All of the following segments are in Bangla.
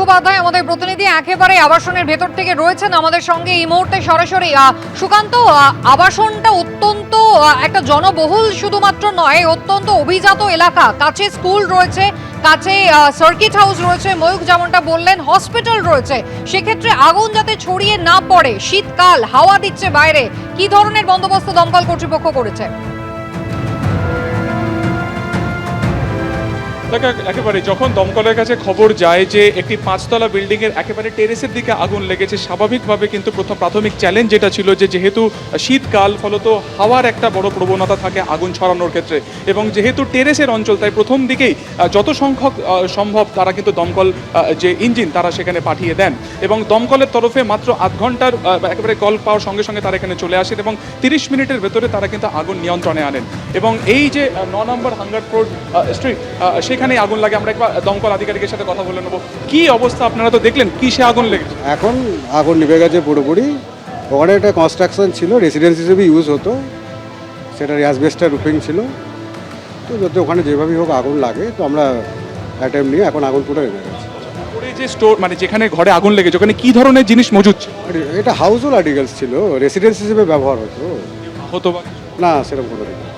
মুখোপাধ্যায় আমাদের প্রতিনিধি একেবারে আবাসনের ভেতর থেকে রয়েছেন আমাদের সঙ্গে এই মুহূর্তে সরাসরি। সুকান্ত, আবাসনটা অত্যন্ত একটা জনবহুল শুধুমাত্র নয়, অত্যন্ত অভিজাত এলাকা। কাছে স্কুল রয়েছে, কাছে সার্কিট হাউস রয়েছে, ময়ূক যেমনটা বললেন হসপিটাল রয়েছে। সেক্ষেত্রে আগুন যাতে ছড়িয়ে না পড়ে, শীতকাল হাওয়া দিচ্ছে বাইরে, কি ধরনের বন্দোবস্ত দমকল কর্তৃপক্ষ করেছে? একেবারে যখন দমকলের কাছে খবর যায় যে একটি 5 তলা বিল্ডিং এর একেবারে টেরেসের দিকে আগুন লেগেছে, স্বাভাবিকভাবে কিন্তু প্রাথমিক চ্যালেঞ্জ যেটা ছিল যে যেহেতু শীতকাল, ফলত হাওয়ার একটা বড় প্রবণতা থাকে আগুন ছড়ানোর ক্ষেত্রে, এবং যেহেতু টেরেসের অঞ্চল তাই প্রথম দিকেই যত সংখ্যক সম্ভব তারা কিন্তু দমকল যে ইঞ্জিন তারা সেখানে পাঠিয়ে দেন, এবং দমকলের তরফে মাত্র আধ ঘন্টার একেবারে কল পাওয়ার সঙ্গে সঙ্গে তারা এখানে চলে আসেন এবং 30 মিনিটের ভেতরে তারা কিন্তু আগুন নিয়ন্ত্রণে আনেন। এবং এই যে 9 নম্বর হাঙ্গারফোর্ড স্ট্রিট সেখানে আগুন লাগে। আমরা একবার দমকল আধিকারিকের সাথে কথা বলে নেবো। কি অবস্থা, আপনারা তো দেখলেন কি সে আগুন লেগেছে? এখন আগুন নিভে গেছে পুরোপুরি। ওখানে একটা কনস্ট্রাকশন ছিল, রেসিডেন্স হিসেবে ইউজ হতো, সেটা অ্যাসবেস্টার রুফিং ছিল। তো যদি ওখানে যেভাবেই হোক আগুন লাগে, তো আমরা অ্যাটেম্প নিয়ে এখন আগুন পুরো নেমে গেছে। উপরে যে স্টোর মানে যেখানে ঘরে আগুন লেগেছে ওখানে কি ধরনের জিনিস মজুদ ছিল? এটা হাউস হোল্ড আর্টিকেলস ছিল, রেসিডেন্স হিসেবে ব্যবহার হতো হতো বা না, সেরকম কোনো কিছু।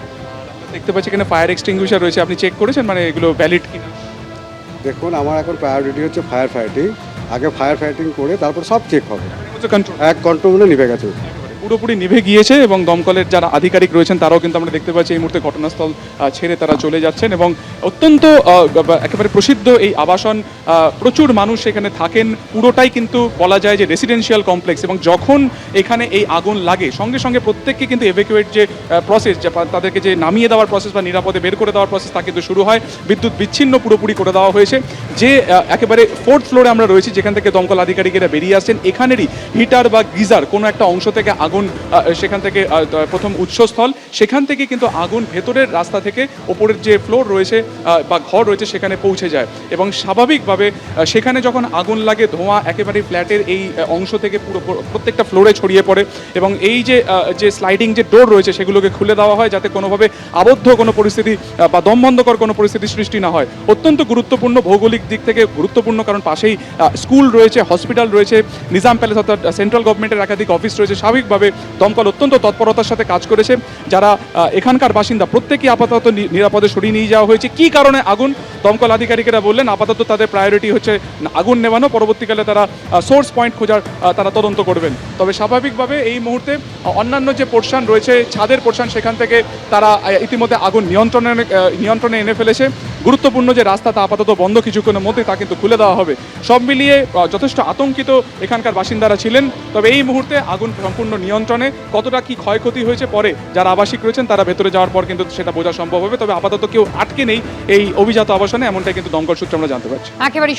দেখতে পাচ্ছি এখানে ফায়ার এক্সটিংগুইশার রয়েছে, আপনি চেক করেছেন মানে এগুলো ভ্যালিড কিনা? দেখুন, আমার এখন প্রায়োরিটি হচ্ছে ফায়ার ফাইটিং। আগে ফায়ার ফাইটিং করে তারপর সব চেক হবে। কন্ট্রোল এক কন্ট্রোলে নিভে গেছে, পুরোপুরি নিভে গিয়েছে, এবং দমকলের যারা আধিকারিক রয়েছেন তারাও কিন্তু আমরা দেখতে পাচ্ছি এই মুহূর্তে ঘটনাস্থল ছেড়ে তারা চলে যাচ্ছেন। এবং অত্যন্ত একেবারে প্রসিদ্ধ এই আবাসন, প্রচুর মানুষ এখানে থাকেন, পুরোটাই কিন্তু বলা যায় যে রেসিডেন্সিয়াল কমপ্লেক্স। এবং যখন এখানে এই আগুন লাগে সঙ্গে সঙ্গে প্রত্যেককে কিন্তু এভেকুয়েট যে প্রসেস, তাদেরকে যে নামিয়ে দেওয়ার প্রসেস বা নিরাপদে বের করে দেওয়ার প্রসেস তা কিন্তু শুরু হয়। বিদ্যুৎ বিচ্ছিন্ন পুরোপুরি করে দেওয়া হয়েছে। যে একেবারে 4th ফ্লোরে আমরা রয়েছি, যেখান থেকে দমকল আধিকারিকেরা বেরিয়ে আসছেন, এখানেরই হিটার বা গিজার কোনো একটা অংশ থেকে আগুন সেখান থেকে প্রথম উৎসস্থল, সেখান থেকে কিন্তু আগুন ভেতরের রাস্তা থেকে ওপরের যে ফ্লোর রয়েছে বা ঘর রয়েছে সেখানে পৌঁছে যায়। এবং স্বাভাবিকভাবে সেখানে যখন আগুন লাগে, ধোঁয়া একেবারে ফ্ল্যাটের এই অংশ থেকে পুরো প্রত্যেকটা ফ্লোরে ছড়িয়ে পড়ে। এবং এই যে স্লাইডিং যে ডোর রয়েছে সেগুলোকে খুলে দেওয়া হয় যাতে কোনোভাবে আবদ্ধ কোনো পরিস্থিতি বা দমবন্ধকর কোনো পরিস্থিতি সৃষ্টি না হয়। অত্যন্ত গুরুত্বপূর্ণ, ভৌগোলিক দিক থেকে গুরুত্বপূর্ণ, কারণ পাশেই স্কুল রয়েছে, হসপিটাল রয়েছে, নিজাম প্যালেস অর্থাৎ সেন্ট্রাল গভর্নমেন্টের একাধিক অফিস রয়েছে। স্বাভাবিকভাবে দমকল অত্যন্ত তৎপরতার সাথে কাজ করেছে। যারা এখানকার বাসিন্দা প্রত্যেকেই আপাতত নিরাপদে সরিয়ে নিয়ে যাওয়া হয়েছে। কি কারণে আগুন, দমকল আধিকারিকেরা বললেন আপাতত তাদের প্রায়োরিটি হচ্ছে আগুন নেভানো, পরবর্তীকালে তারা সোর্স পয়েন্ট খোঁজার তারা তদন্ত করবেন। তবে স্বাভাবিকভাবে এই মুহূর্তে অন্যান্য যে পোর্শন রয়েছে, ছাদের পোর্শন, সেখান থেকে তারা ইতিমধ্যে আগুন নিয়ন্ত্রণে এনে ফেলেছে। গুরুত্বপূর্ণ যে রাস্তা তা আপাতত বন্ধ, কিছুক্ষণের মধ্যে তা কিন্তু খুলে দেওয়া হবে। সব মিলিয়ে যথেষ্ট আতঙ্কিত এখানকার বাসিন্দারা ছিলেন। তবে এই মুহূর্তে আগুন সম্পূর্ণ নিয়ন্ত্রণে। কতটা কি ক্ষয়ক্ষতি হয়েছে পরে যারা আবাসিক রয়েছেন তারা ভেতরে যাওয়ার পর কিন্তু সেটা বোঝা সম্ভব হবে। তবে আপাতত কেউ আটকে নেই এই অভিজাত আবাসনে, এমনটাই কিন্তু দমকল সূত্রে আমরা জানতে পারছি। একেবারে